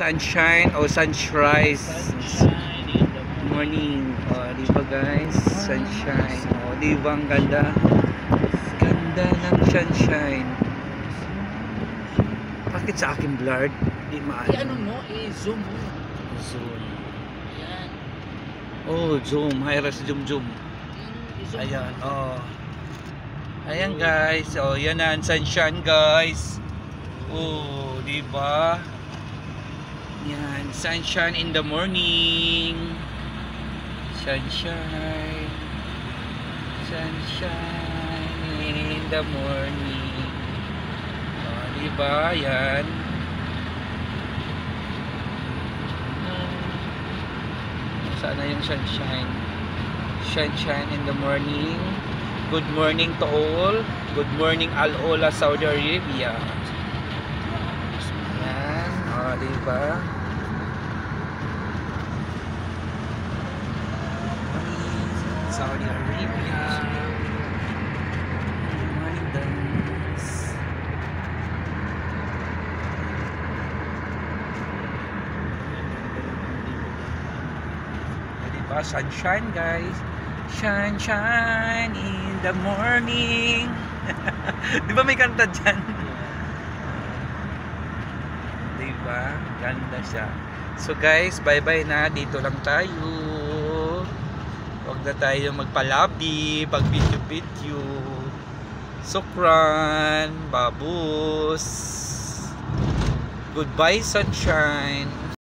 Sunshine o sunrise. Sunshine in the Morning. O, di ba guys? Sunshine. O, di ba ang ganda? Ganda ng sunshine. Bakit sa akin blurred? Di ano mo, zoom mo. Zoom. Yan. Oh, zoom. Hi-res zoom zoom. I-zoom Ayan. mo. Oh. Ayan guys. Oh, yan na ang sunshine guys. Oh, di ba? Yan, sunshine in the morning. Sunshine. Sunshine in the morning. Oh, di ba? Yan. Saan na yung sunshine? Sunshine in the morning. Good morning to all. Good morning Al-Ola, Saudi Arabia. Yan. O, diba? Saudi Arabia. Good morning, guys. Diba? Sunshine, guys. Sunshine in the morning. Di ba may kanta dyan? Di ba? Ganda siya. So guys, bye-bye na. Dito lang tayo. Huwag na tayo magpalabi pag video-video. Sukran. Babus. Goodbye, sunshine.